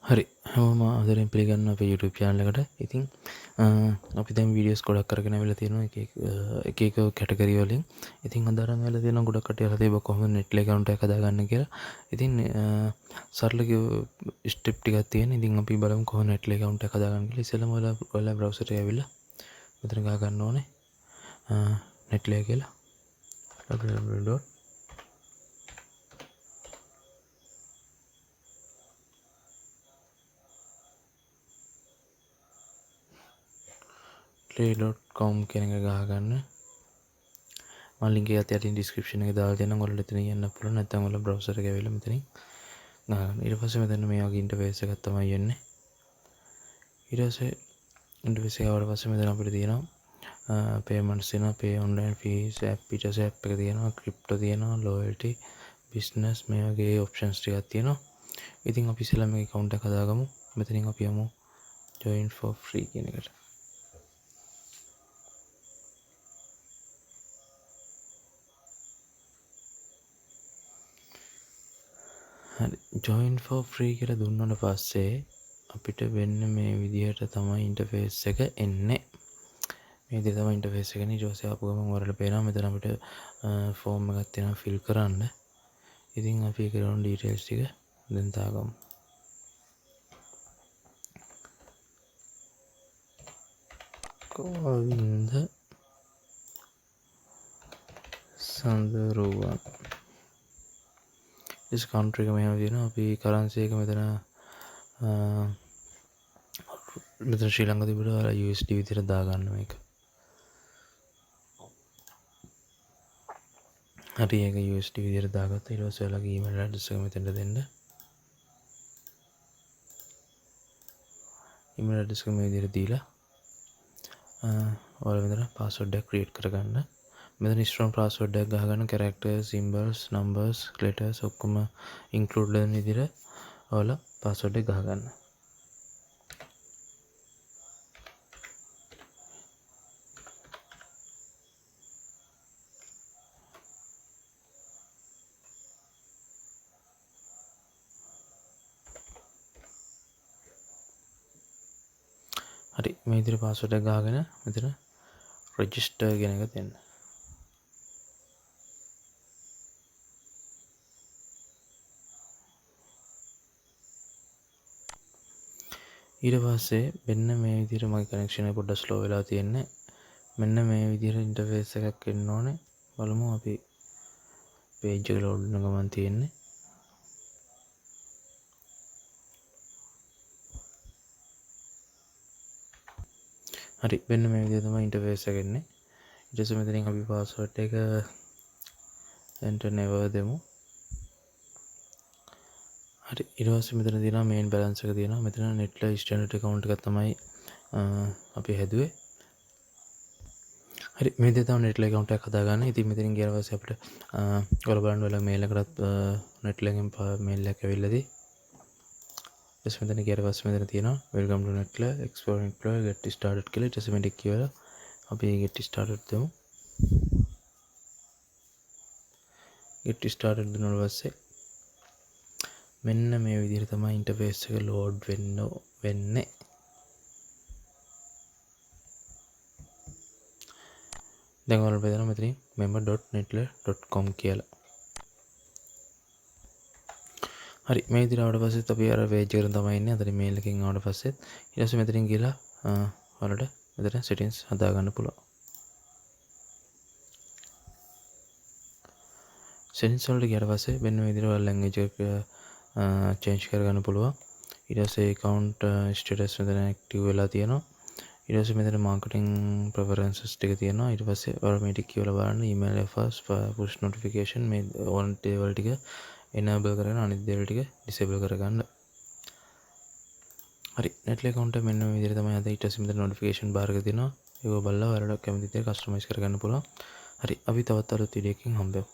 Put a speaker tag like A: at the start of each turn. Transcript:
A: හරි හැමෝම ආදරෙන් පිළිගන්නවා අපේ YouTube channel එකට. ඉතින් අපි දැන් වීඩියෝස් ගොඩක් කරගෙන ආවිලා තියෙනවා එක එක කැටගරි වලින්. ඉතින් අද අරන් ආවිලා තියෙනවා ගොඩක් කට්ටිය අහලා තිබ්බා කොහොමද Netller account එකක් හදාගන්න කියලා. ඉතින් සරල ස්ටෙප් ටිකක් තියෙන. ඉතින් අපි බලමු කොහොමද Netller account එකක් හදාගන්න කියලා. ඉස්සෙල්ලාම ඔයාලා browser එකට ඇවිල්ලා මෙතන ගහ ගන්න ඕනේ Netller කියලා. www. play.com කියන එක ගහගන්න. මම ලින්ක් එක යටින් description එකේ දාලා දෙන්නම්. ඔයාලට එතන යන්න පුළුවන්. නැත්නම් ඔයාලා browser එක ඇවිල්ලා මෙතනින් ගහගන්න. ඊට පස්සේ මෙතන මේ වගේ interface එකක් තමයි එන්නේ. ඊට පස්සේ interface එක ආවට පස්සේ මෙතන අපිට තියෙනවා payments තියෙනවා, pay online fees, app ඊට පස්සේ app එක තියෙනවා, crypto තියෙනවා, loyalty, business මේ වගේ options ටිකක් තියෙනවා. ඉතින් අපි ඉස්සෙල්ලා මේ account එක හදාගමු. මෙතනින් අපි යමු join for free කියන එකට. join for free කියලා දුන්නාට පස්සේ අපිට වෙන්න මේ විදිහට තමයි ඉන්ටර්ෆේස් එක එන්නේ. මේ විදිහට තමයි ඉන්ටර්ෆේස් එක එන්නේ. ඊට පස්සේ ආපු ගමන් ඔයාලට පේනවා මෙතන අපිට ෆෝම් එකක් තියෙනවා ෆිල් කරන්න. ඉතින් අපි ඒකේ ඕන ඩීටේල්ස් ටික දැන් දාගමු. ගෝවින්ද සඳරුවන් ඉස් කන්ට්‍රි එක මෙහෙම තියෙනවා. අපි කරන්සි එක මෙතන මෙතන ශ්‍රී ලංකාව තිබුණා ඔයාලා USD විදිහට දාගන්න මේක. හරි ඒක USD විදිහට දාගත්තා. ඊට පස්සේ ඔයාලගේ email address එක මෙතනට දෙන්න. email address එක මේ විදිහට දීලා ඔයාලා මෙතන password එක create කරගන්න. මෙතන strong password එකක් ගහගන්න. characters, symbols, numbers, letters ඔක්කොම include වෙන විදිහට ඔයාලා password එක ගහගන්න. හරි මේ විදිහට password එක ගහගෙන මෙතන register කියන එක දෙන්න. ඊට පස්සේ මෙන්න මේ විදිහට මගේ කනෙක්ෂන් එක පොඩ්ඩක් ස්ලෝ වෙලා තියෙන්නේ. මෙන්න මේ විදිහට ඉන්ටර්ෆේස් එකක් එන්න ඕනේ. බලමු අපි page එක load වෙන ගමන් තියෙන්නේ. හරි මෙන්න මේ විදිහට තමයි ඉන්ටර්ෆේස් එක එන්නේ. ඊට පස්සේ මෙතනින් අපි password එක enter never දෙමු. හරි ඊට පස්සේ මෙතන තියෙනවා main balance එක තියෙනවා. මෙතන Netller standard account එකක් තමයි අපි හැදුවේ. හරි මේ විදිහට තමයි Netller account එකක් හදාගන්න. ඉතින් මෙතනින් ගියාට පස්සේ අපිට ඔයාලා බලන්න ඔයාලා mail එකකට Netller එකෙන් mail එකක් ඇවිල්ලාදී. ඊට පස්සේ මෙතන ගියාට පස්සේ මෙතන තියෙනවා welcome to Netller explore Netller get started කියලා. ඊට පස්සේ මේක කියලා අපි get started දෙමු. get started දුන්නාට පස්සේ මෙන්න මේ විදිහට තමයි ඉන්ටර්ෆේස් එක ලෝඩ් වෙන්නේ. දැන් ඔයාලට බලන්න මෙතනින් member.neteller.com කියලා. හරි මේ විදිහට ආවට පස්සෙත් අපි අර page එකට තමයි ඉන්නේ. අතන mail එකකින් ආවට පස්සෙත් ඊට පස්සේ මෙතනින් ගිහලා ඔයාලට මෙතන settings හදා ගන්න පුළුවන්. settings වලට ගියාට පස්සේ මෙන්න මේ විදිහට ඔයාලා language එක change කරගන්න පුළුවන්. ඊට පස්සේ account status මෙතන active වෙලා තියෙනවා. ඊට පස්සේ මෙතන marketing preferences ටික තියෙනවා. ඊට පස්සේ ඔයාලා මේ ටික කියලා බලන්න email offers push notification මේ ඕන දේවල් ටික enable කරගෙන අනිත් දේවල් ටික disable කරගන්න. හරි Netller account එක මෙන්න මේ විදිහට තමයි හදන්නේ. ඊට පස්සේ මෙතන notification bar එක තියෙනවා. ඒක බලලා ඔයාලට කැමති දේ customize කරගන්න පුළුවන්. හරි අපි තවත් අලුත් වීඩියෝ එකකින් හම්බෙමු.